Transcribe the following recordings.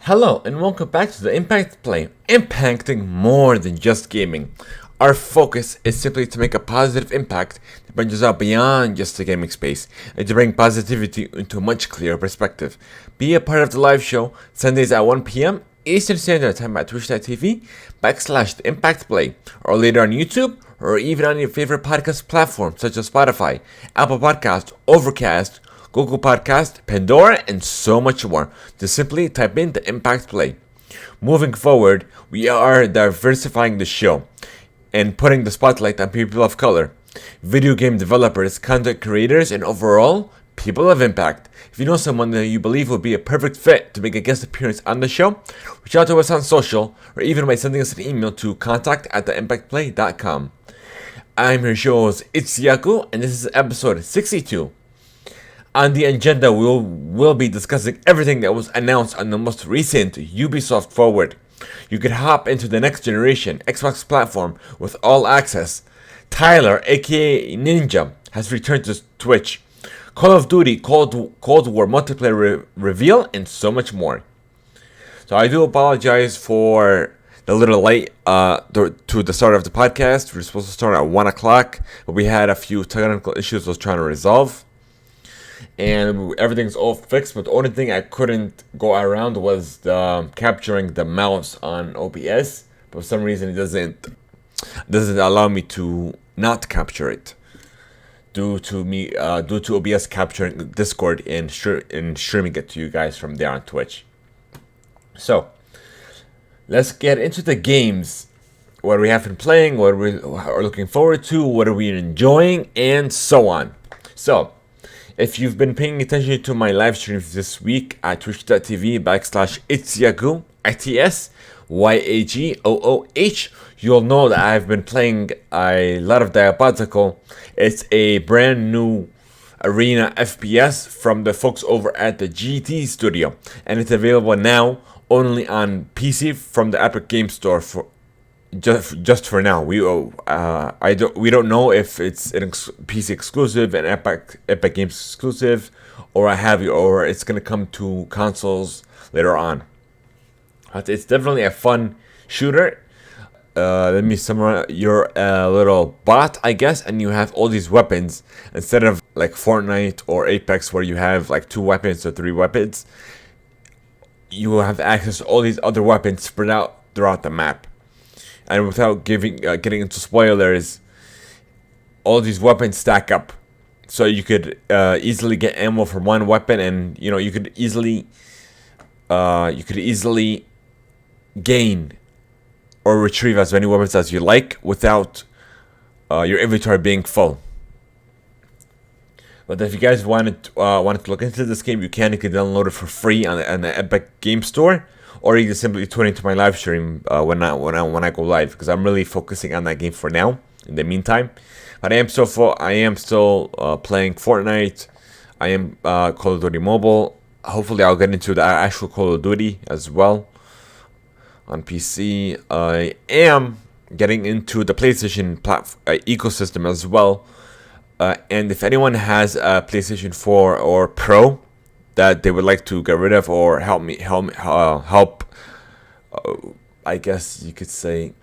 Hello and welcome back to the Impact Play, impacting more than just gaming. Our focus is simply to make a positive impact that branches out beyond just the gaming space and to bring positivity into a much clearer perspective. Be a part of the live show Sundays at 1 p.m. Eastern Standard Time at twitch.tv/TheImpactPlay or later on YouTube or even on your favorite podcast platform such as Spotify, Apple Podcast, Overcast, Google Podcast, Pandora, and so much more. Just simply type in the Impact Play. Moving forward, we are diversifying the show and putting the spotlight on people of color, video game developers, content creators, and overall, people of impact. If you know someone that you believe would be a perfect fit to make a guest appearance on the show, reach out to us on social or even by sending us an email to contact@theimpactplay.com. I'm your show's It's Yaku, and this is episode 62. On the agenda, we'll be discussing everything that was announced on the most recent Ubisoft Forward. You could hop into the next generation Xbox platform with all access. Tyler, aka Ninja, has returned to Twitch. Call of Duty Cold War multiplayer reveal, and so much more. So I do apologize for the little late to the start of the podcast. We were supposed to start at 1 o'clock, but we had a few technical issues I was trying to resolve. And everything's all fixed, but the only thing I couldn't go around was capturing the mouse on OBS. But for some reason, it doesn't allow me to not capture it due to OBS capturing Discord and streaming it to you guys from there on Twitch. So let's get into the games. What we have been playing, what we are looking forward to, what are we enjoying, and so on. So, if you've been paying attention to my live streams this week at twitch.tv/itsyagu, ITSYAGOOH, you'll know that I've been playing a lot of Diabolical. It's a brand new arena FPS from the folks over at the GT Studio, and it's available now only on PC from the Epic Game Store for just for now. We don't know if it's an PC exclusive, an Epic Games exclusive, or or it's gonna come to consoles later on. But it's definitely a fun shooter. Let me summarize. You're a little bot, I guess, and you have all these weapons instead of like Fortnite or Apex, where you have like 2 weapons or 3 weapons. You have access to all these other weapons spread out throughout the map. And without getting into spoilers, all these weapons stack up, so you could easily get ammo from one weapon, and you could easily gain or retrieve as many weapons as you like without your inventory being full. But if you guys wanted to look into this game, you can download it for free on the Epic Game Store. Or you can simply tune into my live stream when I go live, because I'm really focusing on that game for now. In the meantime, but I am still playing Fortnite. I am Call of Duty Mobile. Hopefully, I'll get into the actual Call of Duty as well on PC. I am getting into the PlayStation ecosystem as well. And if anyone has a PlayStation 4 or Pro that they would like to get rid of or help, I guess you could say,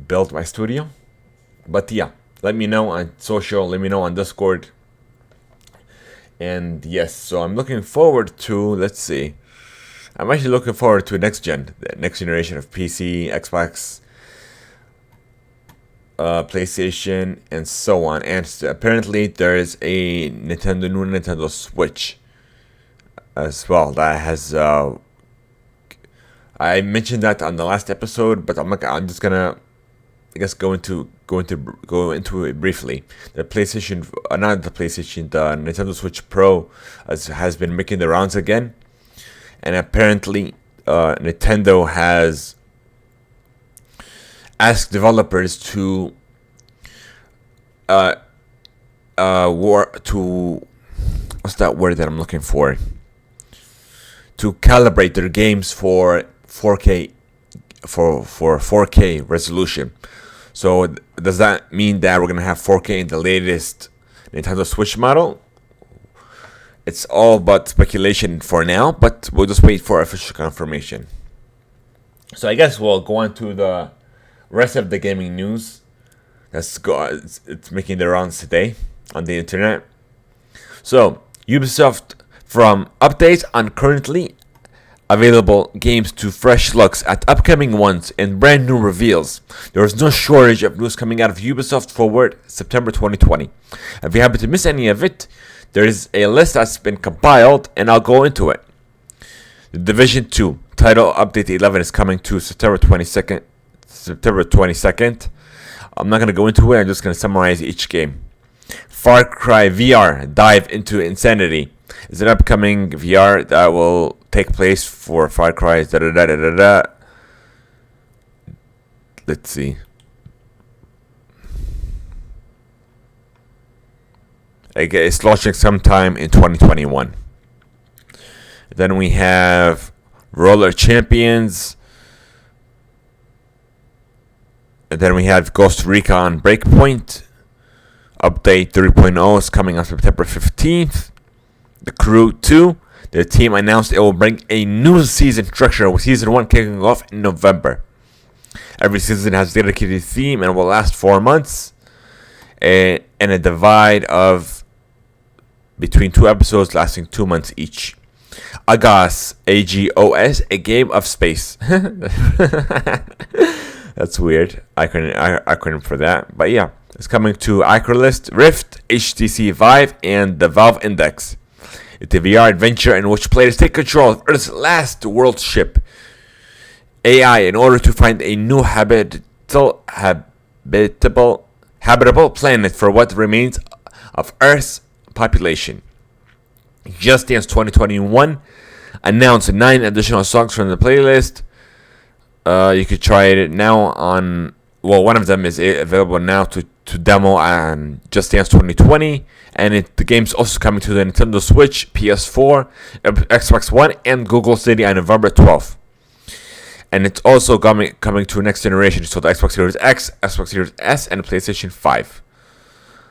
build my studio. But yeah, let me know on social, let me know on Discord. And yes, so I'm looking forward to, I'm actually looking forward to the next generation of PC, Xbox, PlayStation, and so on. And apparently there is a new Nintendo Switch as well that has I mentioned that on the last episode, but I'm just gonna go into it briefly. The Nintendo Switch Pro has been making the rounds again, and apparently Nintendo has asked developers to what's that word that I'm looking for? To calibrate their games for 4K resolution. So does that mean that we're gonna have 4K in the latest Nintendo Switch model? It's all but speculation for now, but we'll just wait for official confirmation. So I guess we'll go on to the rest of the gaming news. It's making the rounds today on the internet. So Ubisoft, from updates on currently available games to fresh looks at upcoming ones and brand new reveals, there is no shortage of news coming out of Ubisoft Forward September 2020. If you happen to miss any of it, there is a list that's been compiled, and I'll go into it. The Division 2 title update 11 is coming to September 22nd. I'm not going to go into it, I'm just going to summarize each game. Far Cry VR Dive into Insanity is an upcoming VR that will take place for Far Cry. Let's see. It's launching sometime in 2021. Then we have Roller Champions. And then we have Ghost Recon Breakpoint. Update 3.0 is coming on September 15th. The Crew 2. The team announced it will bring a new season structure, with Season 1 kicking off in November. Every season has a dedicated theme and will last 4 months. And a divide of between 2 episodes lasting 2 months each. AGOS, AGOS, a game of space. That's weird. Acronym for that. But yeah, it's coming to Acrolist, Rift, HTC Vive, and the Valve Index. It's a VR adventure in which players take control of Earth's last world ship, AI, in order to find a new habitable planet for what remains of Earth's population. Just Dance 2021 announced 9 additional songs from the playlist. You could try it now on... Well, one of them is available now to demo on Just Dance 2020. And the game's also coming to the Nintendo Switch, PS4, Xbox One, and Google Stadia on November 12th. And it's also coming to next generation, so the Xbox Series X, Xbox Series S, and PlayStation 5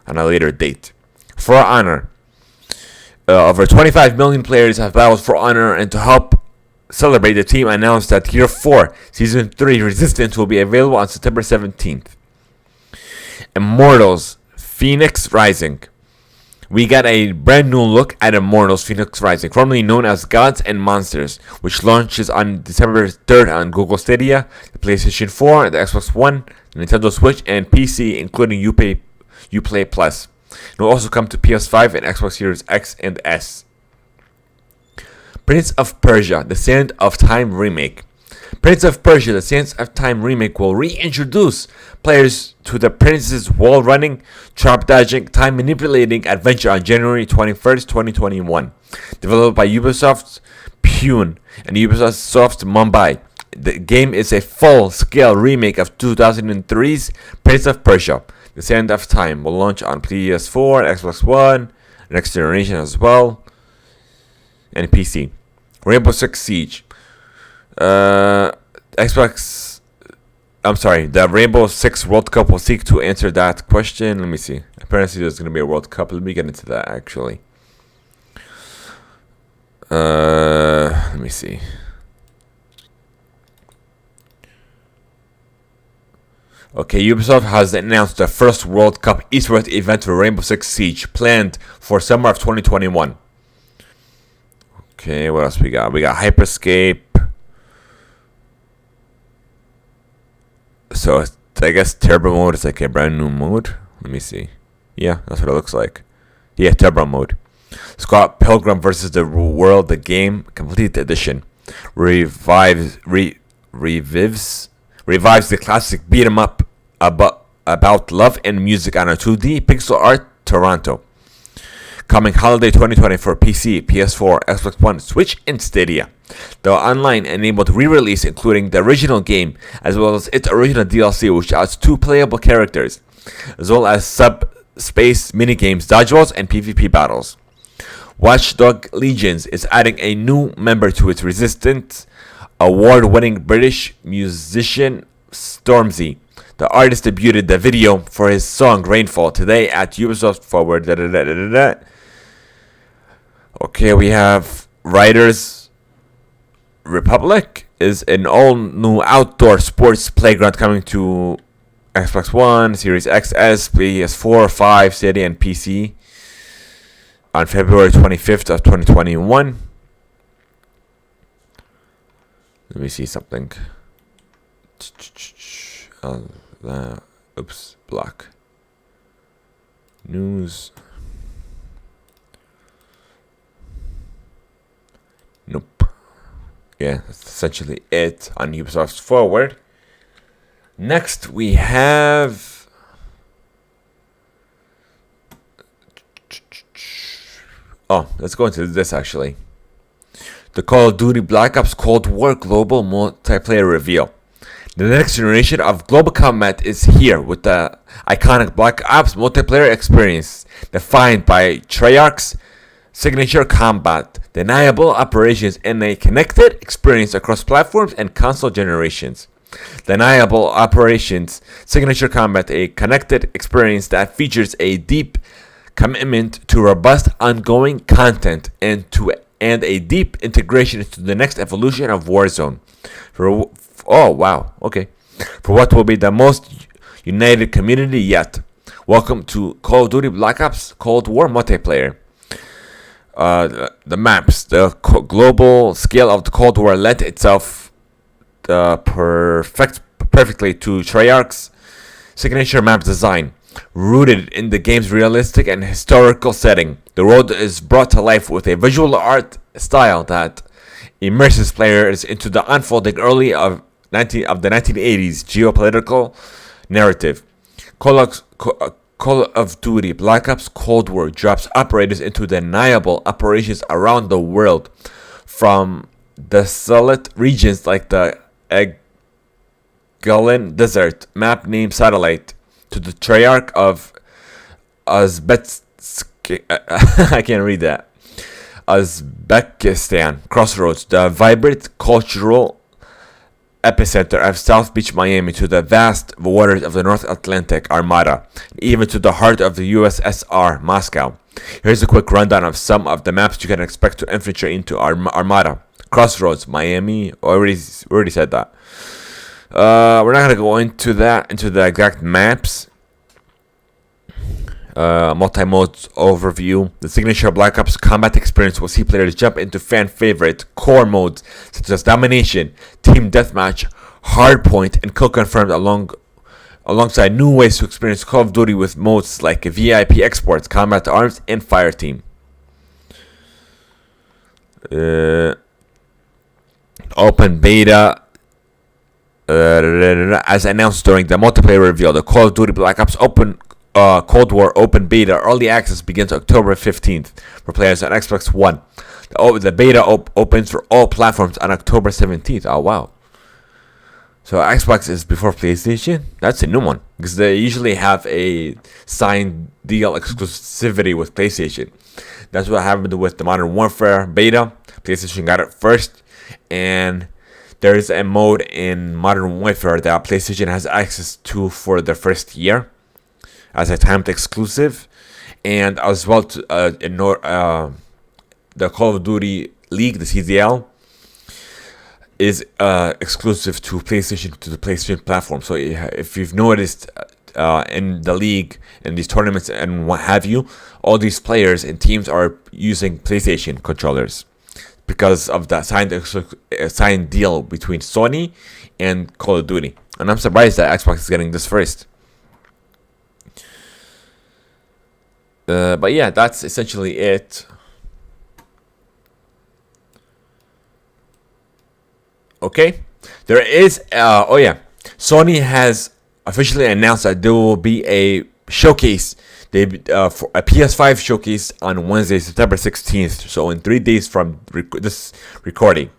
on a later date. For Honor. Over 25 million players have battled For Honor, and to help celebrate, the team announced that Year 4, Season 3 Resistance will be available on September 17th. Immortals Phoenix Rising. We got a brand new look at Immortals Phoenix Rising, formerly known as Gods and Monsters, which launches on December 3rd on Google Stadia, the PlayStation 4, the Xbox One, the Nintendo Switch, and PC, including Uplay Plus. It will also come to PS5 and Xbox Series X and S. Prince of Persia: The Sands of Time Remake. Prince of Persia: The Sands of Time Remake will reintroduce players to the prince's wall-running, trap-dodging, time-manipulating adventure on January 21st, 2021. Developed by Ubisoft's Pune and Ubisoft's Mumbai, the game is a full-scale remake of 2003's Prince of Persia: The Sands of Time. Will launch on PS4, Xbox One, next generation as well, and PC. Rainbow Six Siege. The Rainbow Six World Cup will seek to answer that question. Let me see. Apparently there's going to be a World Cup. Let me get into that, actually. Let me see. Okay, Ubisoft has announced the first World Cup esports event for Rainbow Six Siege, planned for summer of 2021. Okay, what else we got? We got Hyperscape. So, I guess Turbo Mode is like a brand new mode. Let me see. Yeah, that's what it looks like. Yeah, Turbo Mode. Scott Pilgrim vs. the World, the game, complete edition. Revives the classic beat 'em up about love and music on a 2D pixel art Toronto. Coming holiday 2020 for PC, PS4, Xbox One, Switch, and Stadia. The online-enabled re-release, including the original game, as well as its original DLC, which adds 2 playable characters, as well as subspace minigames, dodgeballs, and PvP battles. Watchdog Legions is adding a new member to its Resistance, award-winning British musician Stormzy. The artist debuted the video for his song Rainfall today at Ubisoft Forward. Okay, we have Riders Republic is an all-new outdoor sports playground coming to Xbox One, Series XS, PS4, 5, City, and PC on February 25th of 2021. Let me see something. Oops, block. News. Nope. Yeah, that's essentially it on Ubisoft's Forward. Next, we have... Oh, let's go into this actually. The Call of Duty Black Ops Cold War Global Multiplayer Reveal. The next generation of global combat is here with the iconic Black Ops multiplayer experience defined by Treyarch's signature combat, deniable operations, and a connected experience across platforms and console generations. Deniable operations, signature combat, a connected experience that features a deep commitment to robust ongoing content and a deep integration into the next evolution of Warzone. For what will be the most united community yet. Welcome to Call of Duty Black Ops Cold War Multiplayer. The maps, the global scale of the Cold War lent itself perfectly to Treyarch's signature map design. Rooted in the game's realistic and historical setting, the world is brought to life with a visual art style that immerses players into the unfolding early of the 1980s geopolitical narrative. Call of Duty Black Ops Cold War drops operators into deniable operations around the world, from desolate regions like the Aegean Desert, map named Satellite, to the Treyarch of I can't read that. Uzbekistan crossroads, the vibrant cultural epicenter of South Beach, Miami, to the vast waters of the North Atlantic Armada, even to the heart of the USSR, Moscow. Here's a quick rundown of some of the maps you can expect to infiltrate into Armada. Crossroads, Miami. Already said that. We're not gonna go into the exact maps. Multi-mode overview. The signature Black Ops combat experience will see players jump into fan-favorite core modes such as Domination, Team Deathmatch, Hardpoint, and Kill Confirmed alongside new ways to experience Call of Duty with modes like VIP Exports, Combat Arms, and Fireteam. Open Beta. As announced during the multiplayer reveal, the Call of Duty Black Ops Cold War Open Beta Early Access begins October 15th for players on Xbox One. The beta opens for all platforms on October 17th. Oh, wow. So Xbox is before PlayStation? That's a new one, because they usually have a signed deal exclusivity with PlayStation. That's what happened with the Modern Warfare beta. PlayStation got it first, and there is a mode in Modern Warfare that PlayStation has access to for the first year as a timed exclusive, and as well to the Call of Duty League, the CDL, is exclusive to the PlayStation platform. So if you've noticed in the league, in these tournaments and what have you, all these players and teams are using PlayStation controllers because of that signed deal between Sony and Call of Duty. And I'm surprised that Xbox is getting this first. But yeah, that's essentially it. Okay, there is Sony has officially announced that there will be a showcase, for a PS5 showcase on Wednesday, September 16th. So in 3 days from this recording.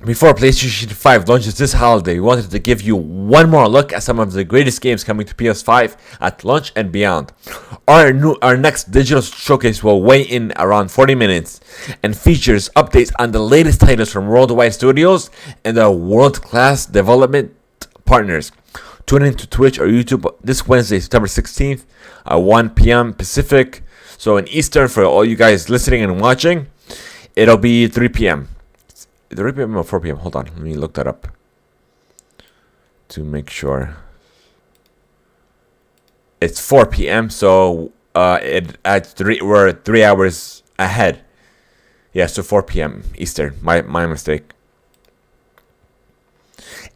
Before PlayStation 5 launches this holiday, we wanted to give you one more look at some of the greatest games coming to PS5 at launch and beyond. Our next digital showcase will weigh in around 40 minutes and features updates on the latest titles from worldwide studios and their world-class development partners. tune into Twitch or YouTube this Wednesday, September 16th at 1 p.m. Pacific. So in Eastern, for all you guys listening and watching, it'll be 3 p.m. 3 p.m. or 4 p.m. Hold on, let me look that up to make sure. It's 4 p.m. So we're 3 hours ahead. Yeah, so 4 p.m. Eastern. My mistake.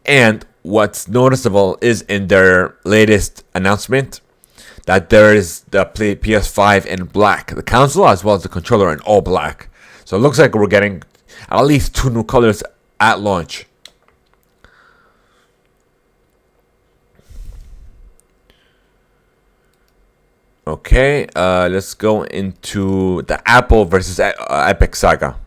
And what's noticeable is in their latest announcement that there is the PS5 in black, the console as well as the controller in all black. So it looks like we're getting at least 2 new colors at launch. Okay, let's go into the Apple versus Epic saga.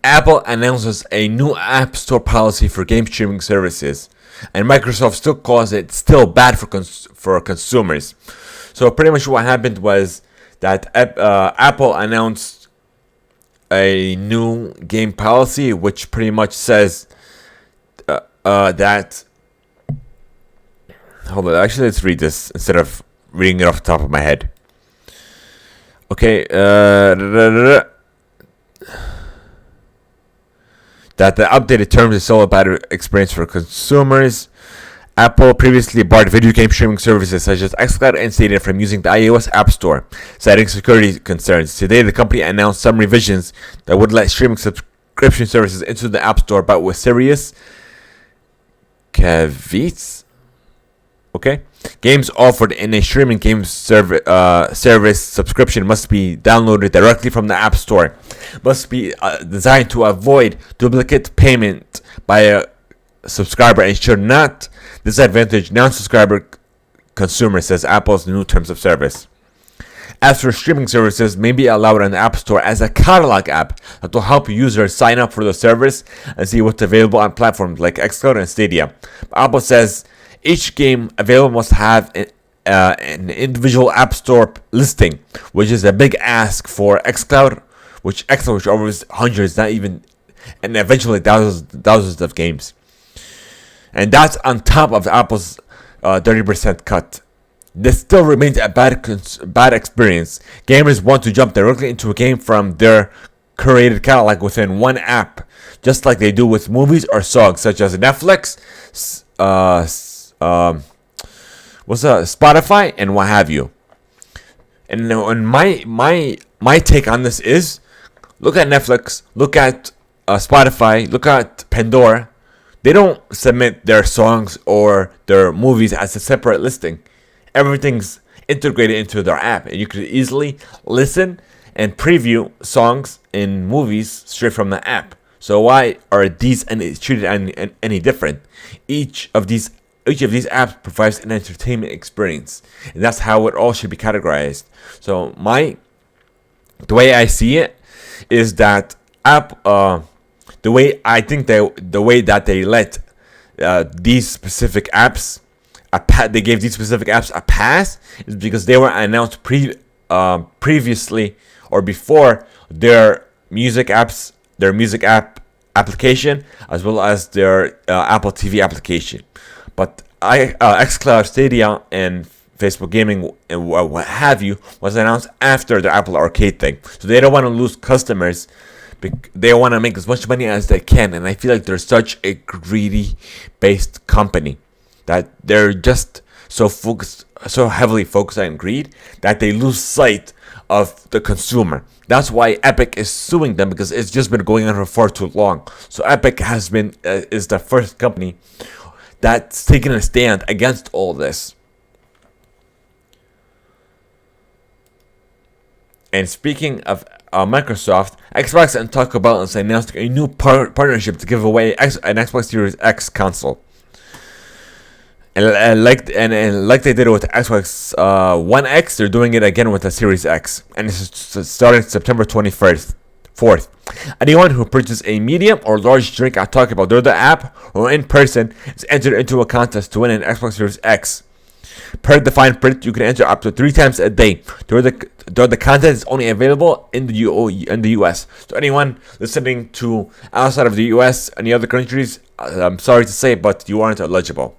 Apple announces a new App Store policy for game streaming services, and Microsoft still calls it still bad for consumers. So pretty much what happened was that Apple announced a new game policy, which pretty much says that. Hold on, actually, let's read this instead of reading it off the top of my head. Okay, that the updated terms is still a better experience for consumers. Apple previously barred video game streaming services such as xCloud and Stadia from using the iOS App Store, citing security concerns. Today, the company announced some revisions that would let streaming subscription services into the App Store, but with serious caveats. Okay, games offered in a streaming game service subscription must be downloaded directly from the App Store. Must be designed to avoid duplicate payment by a subscriber and should not disadvantage non-subscriber consumers, says Apple's new terms of service. As for streaming services, may be allowed on the App Store as a catalog app that will help users sign up for the service and see what's available on platforms like xCloud and Stadia. Apple says each game available must have an individual App Store listing, which is a big ask for xCloud, which offers hundreds, not even, and eventually thousands of games. And that's on top of Apple's 30% cut. This still remains a bad experience. Gamers want to jump directly into a game from their curated catalog within one app, just like they do with movies or songs, such as Netflix, Spotify, and what have you. And my take on this is, look at Netflix, look at Spotify, look at Pandora. They don't submit their songs or their movies as a separate listing. Everything's integrated into their app, and you could easily listen and preview songs and movies straight from the app. So why are these treated any different? Each of these apps provides an entertainment experience, and that's how it all should be categorized. So the way I see it is that the way that they let these specific apps they gave these specific apps a pass is because they were announced previously or before their music app application, as well as their Apple TV application. But xCloud, Stadia, and Facebook Gaming and what have you was announced after the Apple Arcade thing. So they don't want to lose customers. They want to make as much money as they can. And I feel like they're such a greedy-based company that they're just so heavily focused on greed that they lose sight of the consumer. That's why Epic is suing them, because it's just been going on for far too long. So Epic is the first company that's taken a stand against all this. And speaking of Microsoft, Xbox and Taco Bell is announcing a new partnership to give away an Xbox Series X console. And like they did with Xbox One X, they're doing it again with the Series X, and it's starting September 24th. Anyone who purchases a medium or large drink at Taco Bell through the app or in person is entered into a contest to win an Xbox Series X. Per the fine print, you can enter up to 3 times a day. Though the content is only available in the US. So anyone listening to outside of the US, any other countries, I'm sorry to say, but you aren't eligible.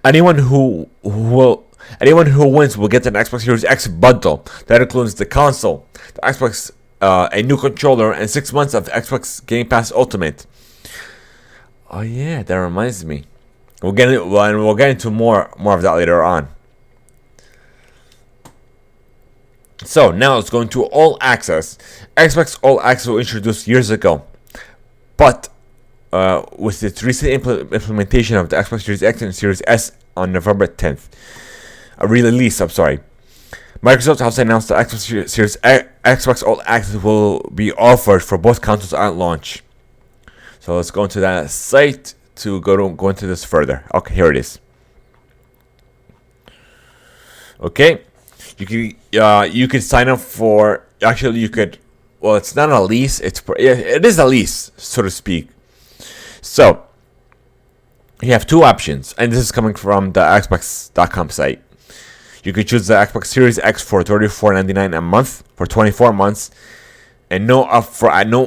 Anyone who wins will get an Xbox Series X bundle that includes the console, the Xbox, a new controller, and 6 months of Xbox Game Pass Ultimate. Oh yeah, that reminds me. We'll get into more of that later on. So now let's go into All Access. Xbox All Access was introduced years ago, but with its recent implementation of the Xbox Series X and Series S on November 10th, a release. I'm sorry. Microsoft also announced the Xbox All Access will be offered for both consoles at launch. So let's go into that site to go into this further. Okay, here it is. Okay, you could sign up for. Actually, you could. Well, it's not a lease. It is a lease, so to speak. So you have two options, and this is coming from the Xbox.com site. You could choose the Xbox Series X for $34.99 a month for 24 months, and no upfront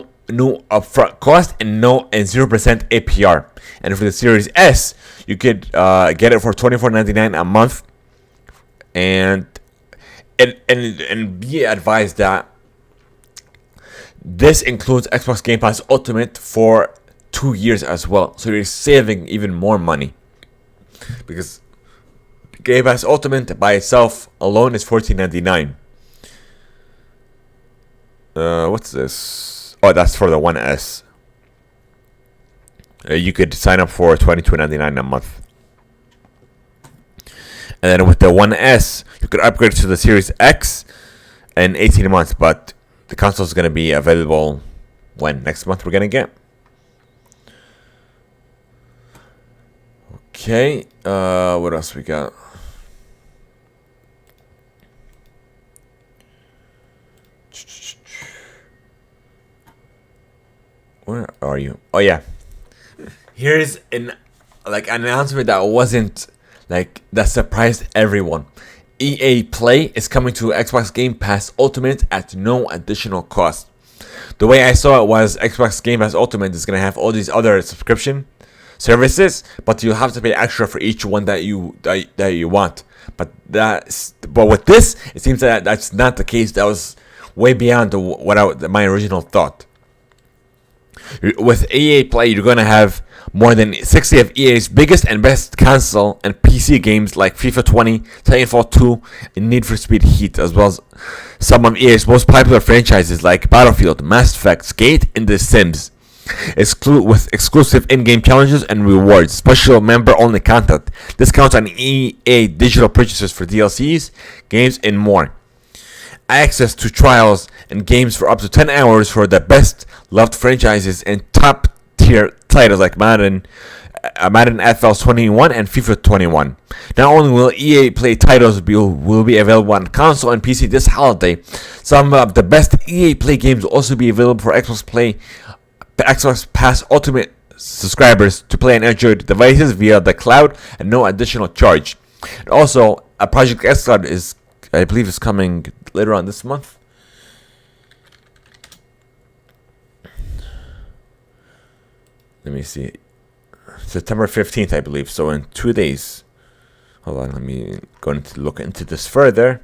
cost and 0% APR. And for the Series S, you could get it for $24.99 a month, and be advised that this includes Xbox Game Pass Ultimate for 2 years as well. So you're saving even more money, because Game Pass Ultimate by itself alone is $14.99. What's this? Oh, that's for the One S. You could sign up for $22.99 a month. And then with the One S, you could upgrade to the Series X in 18 months. But the console is going to be available when? Next month we're going to get. Okay. What else we got? Where are you? Oh yeah. Here's an announcement that wasn't that surprised everyone. EA Play is coming to Xbox Game Pass Ultimate at no additional cost. The way I saw it was Xbox Game Pass Ultimate is gonna have all these other subscription services, but you have to pay extra for each one that you want. But with this, it seems that that's not the case. That was way beyond my original thought. With EA Play, you're going to have more than 60 of EA's biggest and best console and PC games like FIFA 20, Titanfall 2, and Need for Speed Heat, as well as some of EA's most popular franchises like Battlefield, Mass Effect, Skate, and The Sims. With exclusive in-game challenges and rewards, special member-only content, discounts on EA digital purchases for DLCs, games, and more. Access to trials and games for up to 10 hours for the best loved franchises and top tier titles like Madden NFL 21 and FIFA 21. Not only will EA Play titles will be available on console and PC this holiday, some of the best EA Play games will also be available for Xbox Pass Ultimate subscribers to play on Android devices via the cloud and no additional charge. And also, a Project X Cloud I believe is coming later on this month. Let me see. September 15th, I believe. So in 2 days. Hold on, let me look into this further.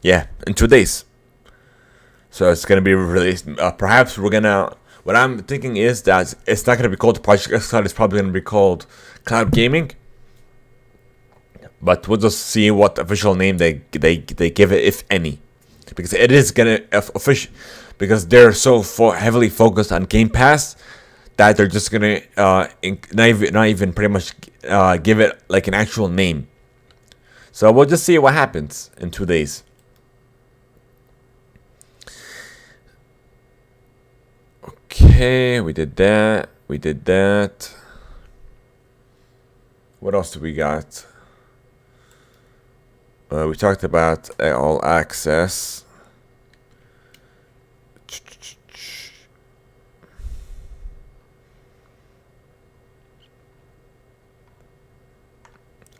Yeah, in 2 days. So it's going to be released. Perhaps what I'm thinking is that it's not going to be called Project X Cloud. It's probably going to be called Cloud Gaming. But we'll just see what official name they give it, if any. Because it is going to because they're so heavily focused on Game Pass that they're just going to not even pretty much give it like an actual name. So we'll just see what happens in 2 days. Okay, we did that. What else do we got? We talked about All Access.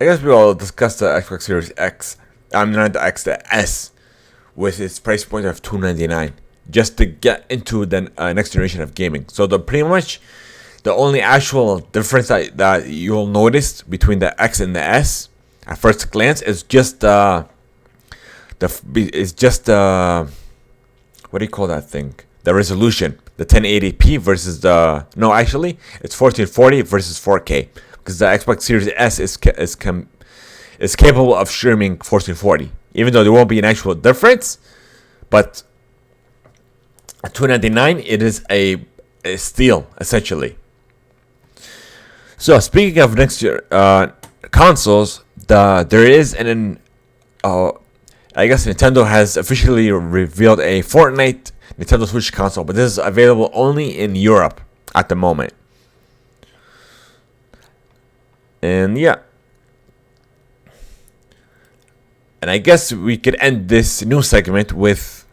I guess we will discuss the Xbox Series X. I'm not the X, the S, with its price point of $299, just to get into the next generation of gaming. So the pretty much the only actual difference that you'll notice between the X and the S at first glance is just what do you call that thing? The resolution, the 1080p versus the no, actually it's 1440 versus 4K, because the Xbox Series S is capable of streaming 1440, even though there won't be an actual difference. But at $299, it is a steal essentially. So speaking of next year consoles, there is I guess Nintendo has officially revealed a Fortnite Nintendo Switch console, but this is available only in Europe at the moment. And yeah. And I guess we could end this new segment with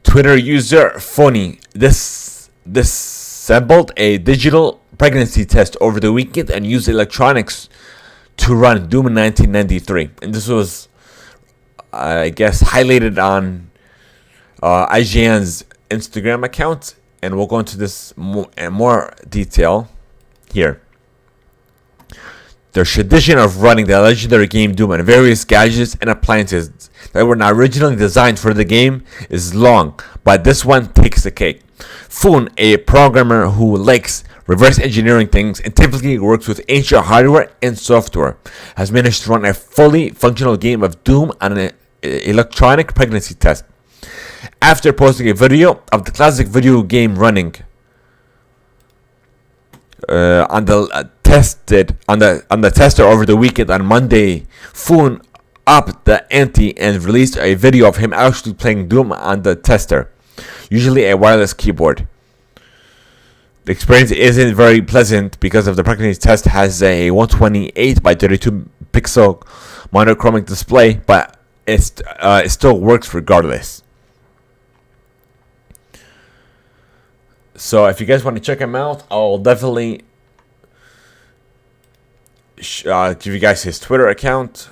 Twitter user Phony. This assembled a digital pregnancy test over the weekend and used electronics to run Doom 1993. And this was, I guess, highlighted on IGN's Instagram account. And we'll go into this in more detail here. The tradition of running the legendary game Doom on various gadgets and appliances that were not originally designed for the game is long, but this one takes the cake. Foon, a programmer who likes reverse engineering things and typically works with ancient hardware and software, has managed to run a fully functional game of Doom on an electronic pregnancy test. After posting a video of the classic video game running on the tester over the weekend on Monday, Foon upped the ante and released a video of him actually playing Doom on the tester, usually a wireless keyboard. The experience isn't very pleasant because of the pregnancy test has a 128 by 32 pixel monochromatic display, but it still works regardless. So if you guys want to check him out, I'll definitely give you guys his Twitter account.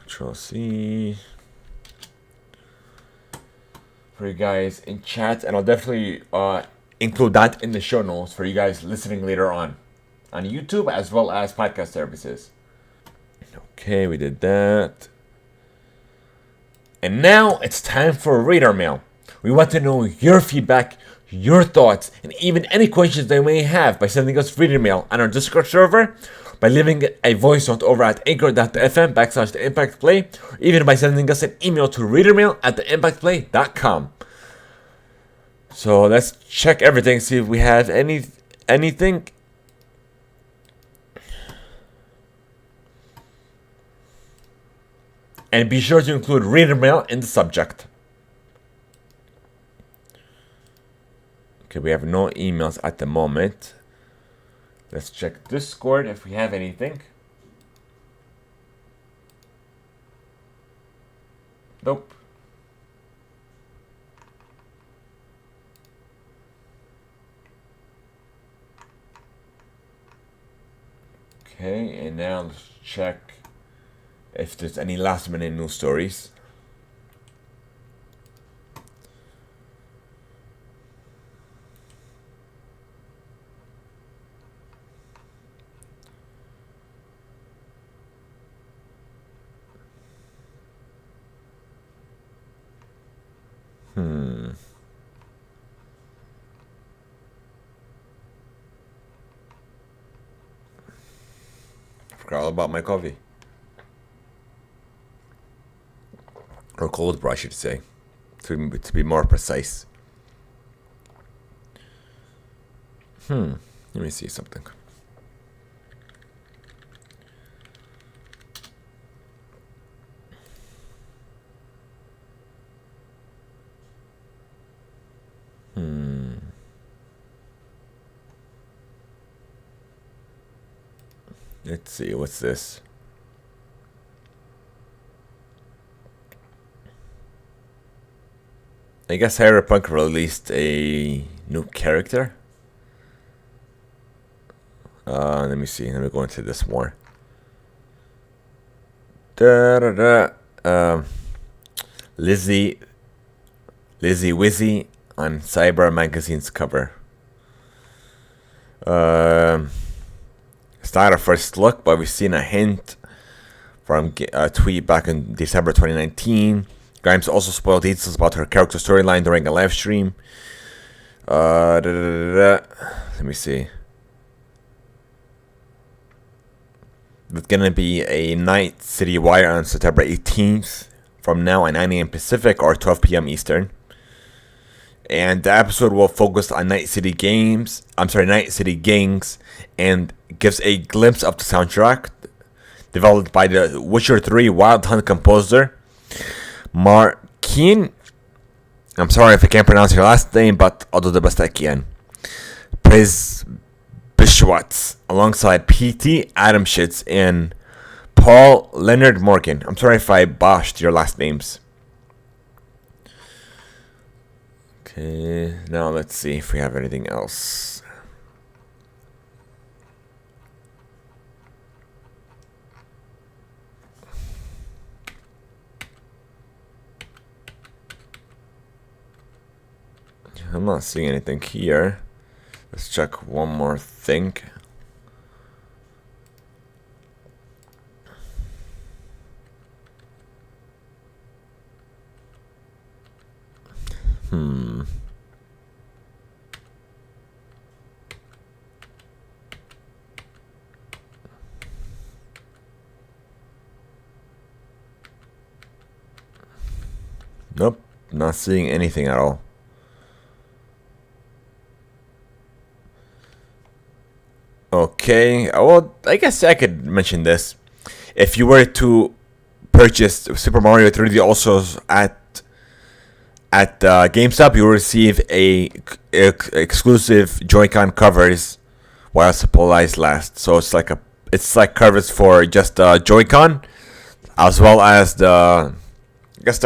Control C for you guys in chat, and I'll definitely include that in the show notes for you guys listening later on YouTube as well as podcast services. Okay, we did that. And now it's time for reader mail. We want to know your feedback, your thoughts, and even any questions they may have by sending us reader mail on our Discord server, by leaving a voice note over at anchor.fm/TheImpactPlay, or even by sending us an email to readermail@theimpactplay.com. So let's check everything, see if we have anything. And be sure to include reader mail in the subject. Okay, we have no emails at the moment. Let's check Discord if we have anything. Nope. Okay, and now let's check if there's any last minute news stories. Forgot all about my coffee. Or cold brew, I should say, to be more precise. Let me see something. Let's see, what's this? I guess Cyberpunk released a new character. Let me see. Let me go into this more. Da, da, da. Lizzie Wizzy on Cyber Magazine's cover. It's not a first look, but we've seen a hint from a tweet back in December 2019. Grimes also spoiled details about her character storyline during a live stream. Let me see. It's gonna be a Night City Wire on September 18th from now at 9 a.m. Pacific or 12 p.m. Eastern. And the episode will focus on Night City Gangs, and gives a glimpse of the soundtrack developed by the Witcher 3 Wild Hunt composer Marcin. I'm sorry if I can't pronounce your last name, but I'll do the best I can. Praise Bishwatz, alongside P.T. Adamshitz and Paul Leonard Morgan. I'm sorry if I botched your last names. Okay, now let's see if we have anything else. I'm not seeing anything here. Let's check one more thing. Nope, not seeing anything at all. Okay, well, I guess I could mention this. If you were to purchase Super Mario 3D also at GameStop, you will receive exclusive Joy-Con covers while supplies last. So it's like covers for just Joy-Con, as well as the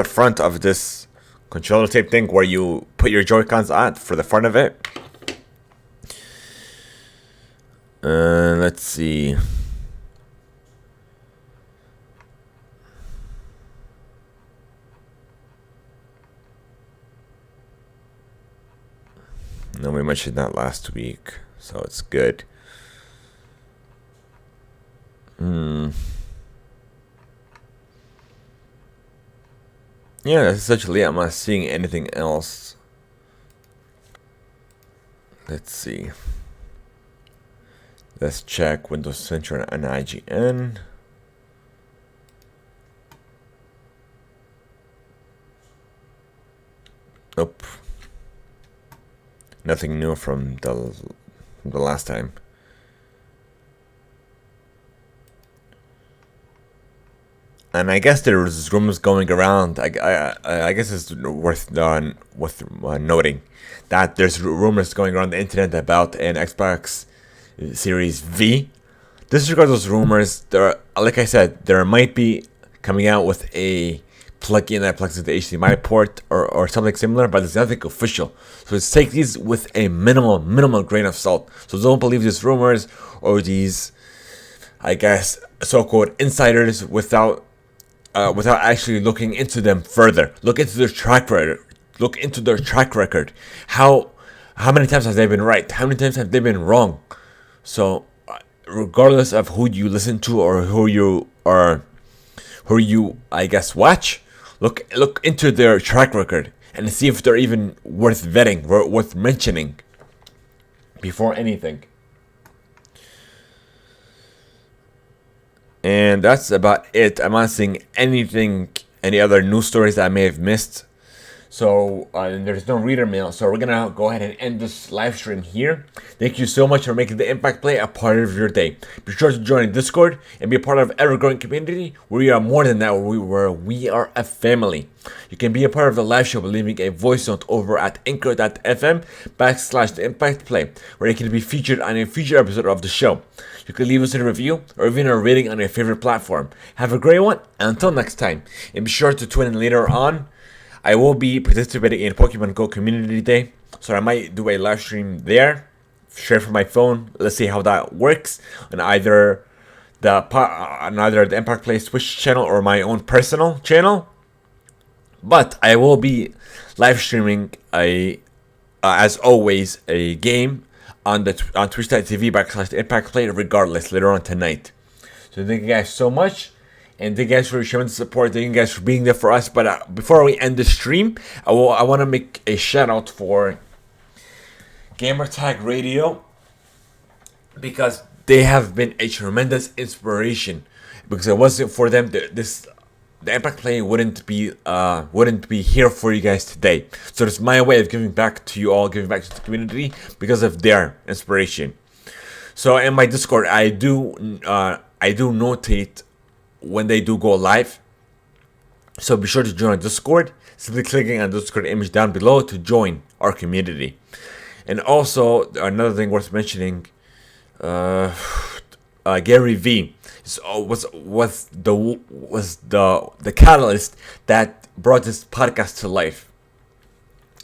front of this controller tape thing where you put your Joy-Cons at for the front of it. Let's see. No, we mentioned that last week, so it's good. Yeah, that's essentially it. I'm not seeing anything else. Let's see. Let's check Windows Central and IGN. Nope. Nothing new from the last time. And I guess there's rumors going around. I guess it's worth noting that there's rumors going around the internet about an Xbox Series V. Disregard those rumors. Like I said, there might be coming out with a plug-in that plugs into the HDMI port or something similar, but it's nothing official. So let's take these with a minimal grain of salt. So don't believe these rumors or these, I guess, so-called insiders without actually looking into them further. Look into their track record. How many times have they been right? How many times have they been wrong? So, regardless of who you listen to or who you I guess watch, look into their track record and see if they're even worth vetting, worth mentioning before anything. And that's about it. I'm not seeing any other news stories that I may have missed. So there's no reader mail, so we're gonna go ahead and end this live stream here. Thank you so much for making the Impact Play a part of your day. Be sure to join Discord and be a part of an ever-growing community where we are more than that, where we are a family. You can be a part of the live show by leaving a voice note over at anchor.fm/the-impact-play, where it can be featured on a future episode of the show. You can leave us a review or even a rating on your favorite platform. Have a great one, and until next time, and be sure to tune in later on. I will be participating in Pokemon Go Community Day, so I might do a live stream there share from my phone. Let's see how that works on either the Impact Play Twitch channel or my own personal channel. But I will be live streaming as always, a game on twitch.tv/ImpactPlay regardless later on tonight. So thank you guys so much. And thank you guys for showing the support. Thank you guys for being there for us. But before we end the stream, I want to make a shout out for Gamertag Radio, because they have been a tremendous inspiration. Because if it wasn't for them, the Impact Play wouldn't be here for you guys today. So it's my way of giving back to you all, giving back to the community because of their inspiration. So in my Discord, I do notate when they do go live. So be sure to join our Discord. Simply clicking on the Discord image down below to join our community. And also another thing worth mentioning, Gary V was the catalyst that brought this podcast to life.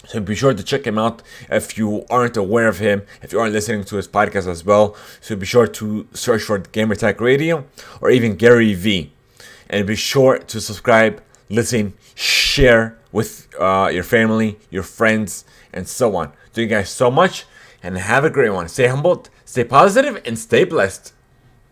So be sure to check him out if you aren't aware of him, if you aren't listening to his podcast as well. So be sure to search for Gamertag Radio or even Gary V. And be sure to subscribe, listen, share with your family, your friends, and so on. Thank you guys so much, and have a great one. Stay humbled, stay positive, and stay blessed.